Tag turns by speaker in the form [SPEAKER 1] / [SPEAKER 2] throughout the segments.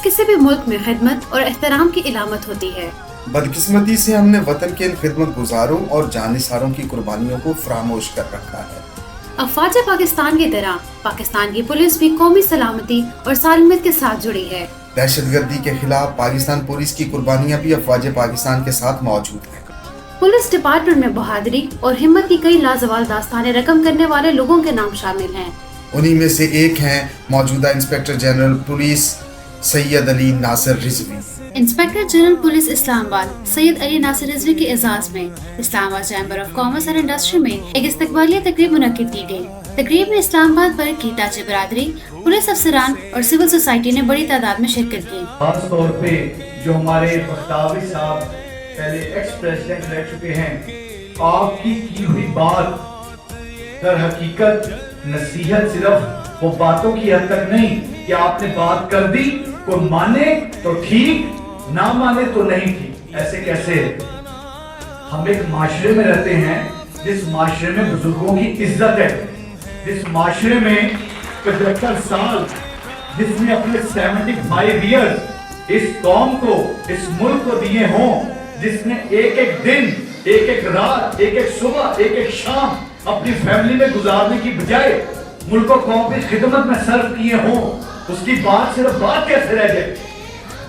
[SPEAKER 1] किसी भी मुल्क में खिदमत और एहतराम की इलामत होती है।
[SPEAKER 2] बदकिस्मती से हमने वतन के इन खिदमत गुजारों और जानिसारों की कुर्बानियों को फरामोश कर रखा है।
[SPEAKER 1] अफवाज पाकिस्तान की तरह पाकिस्तान की पुलिस भी कौमी सलामती और सालमियत के साथ जुड़ी है।
[SPEAKER 2] दहशतगर्दी के खिलाफ पाकिस्तान पुलिस की कुर्बानियां भी अफवाज पाकिस्तान के साथ मौजूद हैं।
[SPEAKER 1] पुलिस डिपार्टमेंट में बहादुरी और हिम्मत की कई लाजवाल दास्तानें रकम करने वाले लोगों के नाम शामिल हैं।
[SPEAKER 2] उन्हीं में से एक हैं मौजूदा inspector general police Syed Ali Nasir Rizvi.
[SPEAKER 1] Inspector general police Islamabad Syed Ali Nasir Rizvi के एजाज में इस्लामाबाद चैम्बर ऑफ कॉमर्स और इंडस्ट्री में एक इस्तकबालिया तकरीब मुनक्किद की गई। तकरीब में इस्लामाबाद पर की ताजी बरादरी, पुलिस अफसरान और सिविल सोसाइटी ने बड़ी तादाद में शिरकत की।
[SPEAKER 3] खास तौर पे जो हमारे बख्तावी साहब पहले एक्स प्रेसिडेंट रह चुके हैं, आपकी की हुई बात दर हकीकत नसीहत सिर्फ वो बातों की हद तक नहीं कि आपने बात कर दी, कोई माने तो ठीक, ना माने तो नहीं ठीक। ऐसे कैसे? हम एक माशरे में रहते हैं जिस माशरे में बुजुर्गों की इज्जत है, जिस माशरे में 75 साल जिसने अपने 75 ईयर्स इस कौम को, इस मुल्क को दिए हों, जिसने एक एक दिन, एक एक रात, एक एक सुबह, एक एक शाम अपनी फैमिली में गुजारने की बजाय मुल्क और कौम की खिदमत में सर्व किए हों, उसकी बात सिर्फ बात कैसे रह जाए?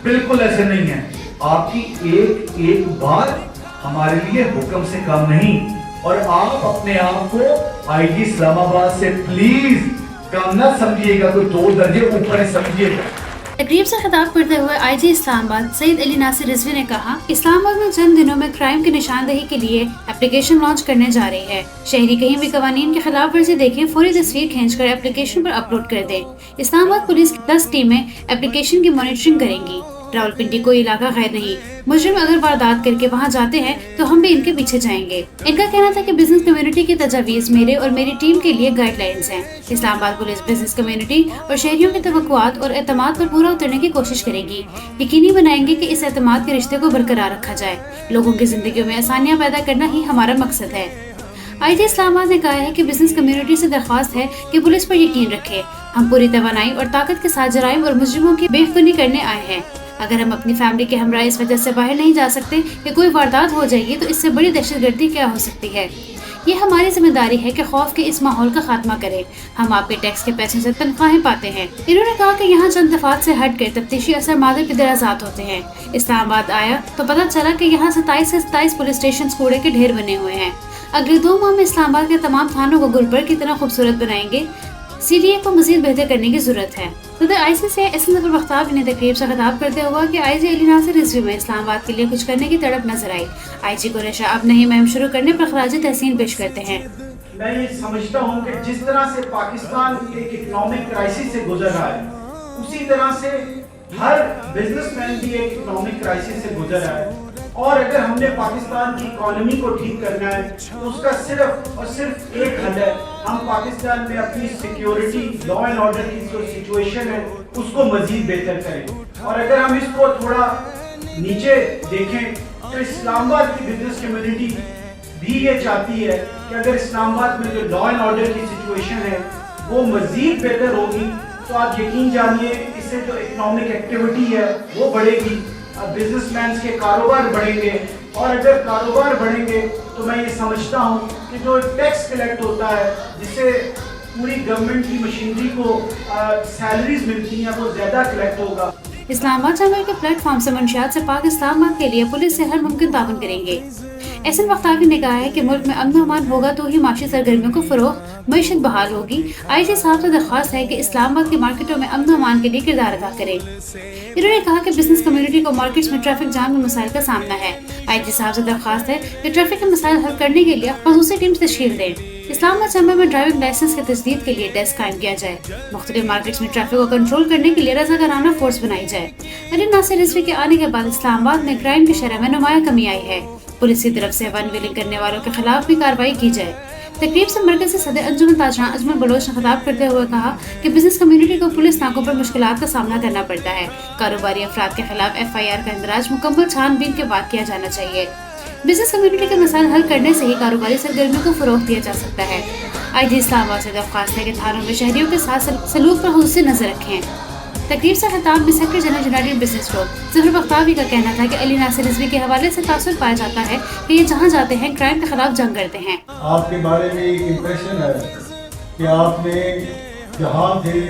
[SPEAKER 3] बिल्कुल ऐसे नहीं है। आपकी एक एक बात हमारे लिए हुक्म से कम नहीं, और आप अपने आप को आईजी इस्लामाबाद से प्लीज कम ना समझिएगा, कोई 2 दर्जे ऊपर समझिएगा।
[SPEAKER 1] तकरीब से खिताब करते हुए आईजी इस्लामाबाद सैयद अली नासिर रिजवी ने कहा, इस्लामाबाद में चंद दिनों में क्राइम की निशानदेही के लिए एप्लीकेशन लॉन्च करने जा रही है। शहरी कहीं भी कवानीन की खिलाफ वर्जी देखें, फौरी तस्वीर खींचकर एप्लीकेशन पर अपलोड कर दें। इस्लामाबाद पुलिस की 10 टीमें एप्लीकेशन की मॉनिटरिंग करेंगी। रावलपिंडी कोई इलाका गैर नहीं, मुजरिम अगर वारदात करके वहाँ जाते हैं तो हम भी इनके पीछे जाएंगे। इनका कहना था कि बिजनेस कम्युनिटी की तजावीज़ मेरे और मेरी टीम के लिए गाइडलाइंस हैं। इस्लामाबाद पुलिस बिजनेस कम्युनिटी और शहरियों की तवक्कुआत और एतमाद पर पूरा उतरने की कोशिश करेगी। यकीनी बनाएंगे कि इस एतमाद के रिश्ते को बरकरार रखा जाए। लोगों की जिंदगी में आसानियाँ पैदा करना ही हमारा मकसद है। आईजी इस्लामाबाद ने कहा है कि बिजनेस कम्युनिटी से दरख्वास्त है कि पुलिस पर यकीन रखे। हम पूरी तवानाई और ताकत के साथ जराइम और मुजरिमों की बेखुनी करने आए हैं। अगर हम अपनी फैमिली के हमरा इस वजह से बाहर नहीं जा सकते कि कोई वारदात हो जाएगी, तो इससे बड़ी दहशतगर्दी क्या हो सकती है। ये हमारी जिम्मेदारी है कि खौफ के इस माहौल का खात्मा करें। हम आपके टैक्स के पैसों से तनख्वाहें पाते हैं। इन्होंने कहा कि यहाँ चंद दफात से हटकर तफ्तीशी असर मादर के दराजात होते हैं। इस्लामाबाद आया तो पता चला कि यहाँ 27 से 27 पुलिस स्टेशन कूड़े के ढेर बने हुए हैं। अगले 2 माह में इस्लामाबाद के तमाम थानों को गुलबर्ग की तरह खूबसूरत बनाएंगे। सीडीए को मजीद बेहतर करने की जरूरत है। सदर आईसीसी एसएन जफर बख्ताब ने तकरीब से खिताब करते हुए कि आईजी अली नासिर रिजवी में इस्लामाबाद के लिए कुछ करने की तड़प नजर आई। आईजी को रेशा अब नहीं मुहिम शुरू करने पर खराज तहसीन पेश करते हैं।
[SPEAKER 3] मैं ये समझता हूँ कि जिस तरह से पाकिस्तान एक इकोनॉमिक क्राइसिस से गुजर रहा है, उसी तरह से हर बिजनेसमैन भी एक इकोनॉमिक क्राइसिस से गुजर रहा है। और अगर हमने पाकिस्तान की इकोनॉमी को ठीक करना है तो उसका सिर्फ और सिर्फ एक हल है, हम पाकिस्तान में अपनी सिक्योरिटी, लॉ एंड ऑर्डर की जो सिचुएशन है उसको मजीद बेहतर करें। और अगर हम इसको थोड़ा नीचे देखें तो इस्लामाबाद की बिजनेस कम्युनिटी भी ये चाहती है कि अगर इस्लामाबाद में जो लॉ एंड ऑर्डर की सिचुएशन है वो मजीद बेहतर होगी, तो आप यकीन जानिए इससे जो इकोनॉमिक एक्टिविटी है वो बढ़ेगी, बिजनेसमैन के कारोबार बढ़ेंगे। और अगर कारोबार बढ़ेंगे तो मैं ये समझता हूँ कि जो टैक्स कलेक्ट होता है, जिससे पूरी गवर्नमेंट की मशीनरी को सैलरीज मिलती हैं, वो ज्यादा कलेक्ट होगा।
[SPEAKER 1] इस्लामाबाद चैम्बर के प्लेटफॉर्म से मंशियात से पाक इस्लामाबाद के लिए पुलिस से हर मुमकिन ताउन करेंगे। एहसन बख्तावी ने कहा है कि मुल्क में अमन अमान होगा तो ही माशी सरगर्मियों को फरोग, मईशत बहाल होगी। आईजी साहब से दरख्वास्त है कि इस्लामाबाद की मार्केटों में अमन अमान के लिए किरदार अदा करें। इन्होंने कहा कि बिजनेस कम्युनिटी को मार्केट्स में ट्रैफिक जाम के मसाइल का सामना है। आईजी साहब से दरख्वास्त है कि ट्रैफिक के मसाइल हल करने के लिए खसूसी टीम तश्कील दें। इस्लामाबाद चैम्बर में ड्राइविंग लाइसेंस की तजदीद के लिए डेस्क कायम किया जाए। मुख्तलिफ मार्केट्स में ट्रैफिक को कंट्रोल करने के लिए रज़ाकाराना फोर्स बनाई जाए। अली नासिर रिजवी के आने के बाद इस्लामाबाद में क्राइम की शरह में नुमाया कमी आई है। पुलिस की तरफ से वन व्हीलिंग करने वालों के खिलाफ भी कार्रवाई की जाए। तकरीब से मरकज़ी सदर अंजुमन ताजरां अजमल बलोच ने खिताब करते हुए कहा कि बिजनेस कम्युनिटी को पुलिस नाकों पर मुश्किलात का सामना करना पड़ता है। कारोबारी अफराद के खिलाफ FIR का इंदराज मुकम्मल छानबीन के बाद किया जाना चाहिए। बिजनेस कम्युनिटी के मसाइल हल करने से ही कारोबारी सरगर्मियों को फरोग दिया जा सकता है। आईजी इस्लामाबाद से दरख्वास्त है कि थानों में शहरियों के साथ सलूक पर खुसूसी नजर रखें। तकरीर से खिताब में secretary general United business group Zafar Bakhtawi का कहना था कि अली नासिर रिजवी के हवाले से तासुर पाया जाता है कि ये जहाँ जाते हैं क्राइम के खिलाफ जंग करते हैं।
[SPEAKER 4] आपके बारे में एक इम्प्रेशन है कि आपने जहाँ थे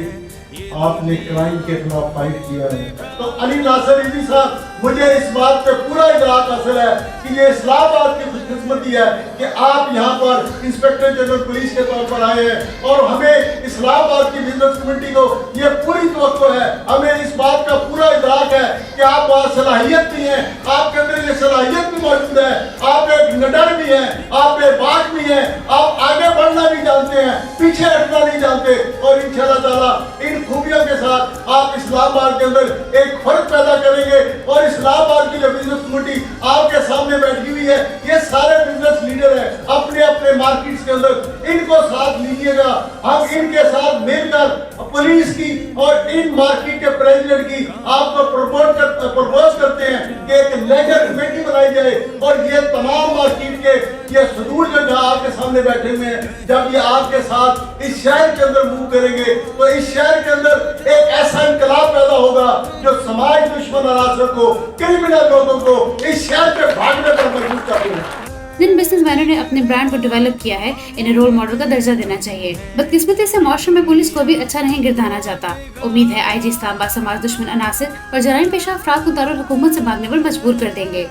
[SPEAKER 4] आपने क्राइम के खिलाफ फाइट किया है। तो अली नासिर रिजवी साहब, मुझे इस बात पे पूरा इदराक हासिल है कि ये इस्लामाबाद की खुशकिस्मती है कि आप यहाँ पर इंस्पेक्टर जनरल पुलिस के तौर पर आए हैं और हमें इस्लामाबाद की बिजनेस कम्युनिटी को ये पूरी तवक्को है, हमें इस बात का पूरा इदराक है कि आप वहाँ सलाहियत भी हैं, आपके अंदर ये सलाहियत भी मौजूद है, आप एक निडर भी हैं, आप एक बात भी हैं, आप आगे बढ़ना भी जानते हैं, पीछे हटना नहीं जानते और इंशाअल्लाह ताला इन खूबियों के साथ आप इस्लामाबाद के अंदर एक फर्क पैदा करेंगे और इस्लामाबाद की जो बिजनेस कम्युनिटी आपके सामने बैठी हुई है, ये सारे बिजनेस लीडर हैं, अपने अपने मार्केट्स के अंदर इनको साथ लीजिएगा। हम इनके साथ मिलकर पुलिस की और इन मार्केट के प्रेसिडेंट की आपको प्रपोज करते हैं कि एक लेजर कमेटी बनाई जाए और ये तमाम मार्केट के ये सदूर जो जहाँ आपके सामने बैठे हुए हैं, जब ये आपके साथ इस शहर के अंदर मूव करेंगे तो इस शहर के अंदर एक ऐसा इनकलाब पैदा होगा जो समाज दुश्मन अनासर को, क्रिमिनल लोगों को इस शहर से भागने पर मजबूर कर देंगे।
[SPEAKER 1] जिन बिजनेसमैनों ने अपने ब्रांड को डेवलप किया है, इन्हें रोल मॉडल का दर्जा देना चाहिए। बदकिस्मती से माशरे में पुलिस को भी अच्छा नहीं गिरदाना जाता। उम्मीद है IG इस्लामाबाद समाज दुश्मन अनासर और जराइम पेशा अफराद को दारुल हुकूमत से भागने पर मजबूर कर देंगे।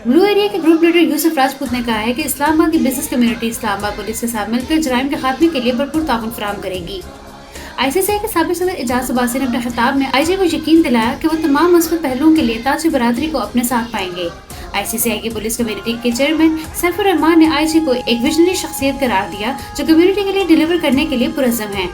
[SPEAKER 1] ब्लू एरिया के ग्रुप लीडर यूसुफ राजपूत ने कहा है कि इस्लामाबाद की बिजनेस कम्युनिटी इस्लामाबाद पुलिस के साथ मिलकर जराइम के खात्मे के लिए भरपूर ताउन फराहम करेगी। ICCI के साबिक सदर एजाज अब्बासी ने अपने खिताब में IG को यकीन दिलाया कि वो तमाम मस्बत पहलुओं के लिए ताजी बरादरी को अपने साथ पाएंगे। ICCI की पुलिस कम्युनिटी के चेयरमैन सैफुर रहमान ने IG को एक विजनरी शख्सियत करार दिया जो कम्युनिटी के लिए डिलीवर करने के लिए पुरज़्ज़म है।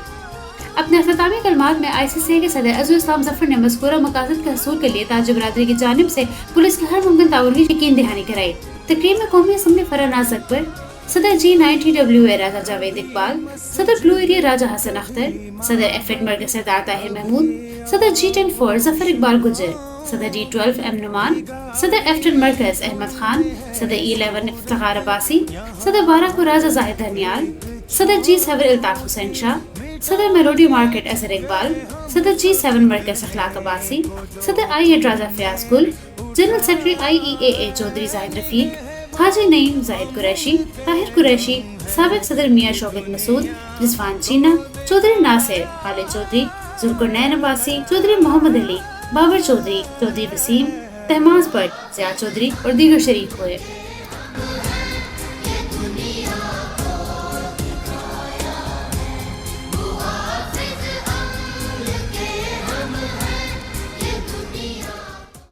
[SPEAKER 1] अपने अख्तामी कलमात में ICCI के सदर अज़ुल इस्लाम ज़फ़र ने मज़कूरा मकासद के हसूल के लिए ताजी बरादरी की जानिब से पुलिस के हर मुमकिन ताउन की यकीन दहानी कराई। तकरीब में कौमी असम्बली फरानाज अकबर, सदर G9TWA राजा जावेद इकबाल, सदर ब्लू एरिया राजा हसन अख्तर, सदर F8 मरकज़ सरदार ताहिर महमूद, सदर G10-4 ज़फ़र इकबाल गुजर, सदर D12 M नुमान, सदर F10 मरकज़ अहमद खान, सदर E11 इफ्तिखार अब्बासी, सदर 12 को राजा जाहिद धनियाल, सदर G7 इल्ताफ़ हुसैन शाह, सदर मेलोडी मार्केट असर इकबाल, सदर G7 मरकज़ अखलाक अब्बासी, सदर I8 Raja Fayaz Gul, general secretary IEAA Chaudhry Zahid Rafiq, Haji Naeem Zahid Qureshi, Tahir Qureshi, साबिक सदर मियां शौकत मसूद, रिजवान चीना, चौधरी नासिर, खालिद चौधरी, जुल्कुरनैन अब्बासी, चौधरी मोहम्मद अली, बाबर चौधरी, चौधरी वसीम, तहमास भट्ट, ज़िया चौधरी और दीगर शरीक हुए।